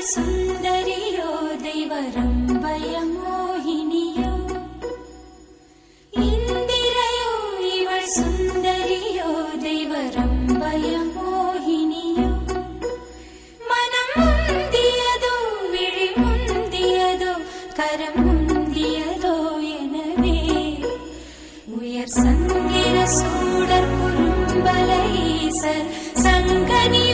சுந்தரியோ தெய்வரம்பய மோகினியோ இந்திரையோ இவள் சுந்தரியோ தெய்வரம்பய மோகினியோ மனம் முந்தியதோ விழி முந்தியதோ கரம் முந்தியதோ எனவே உயர் சந்திர சூடர் குறும்பல ஈசர் சங்கனி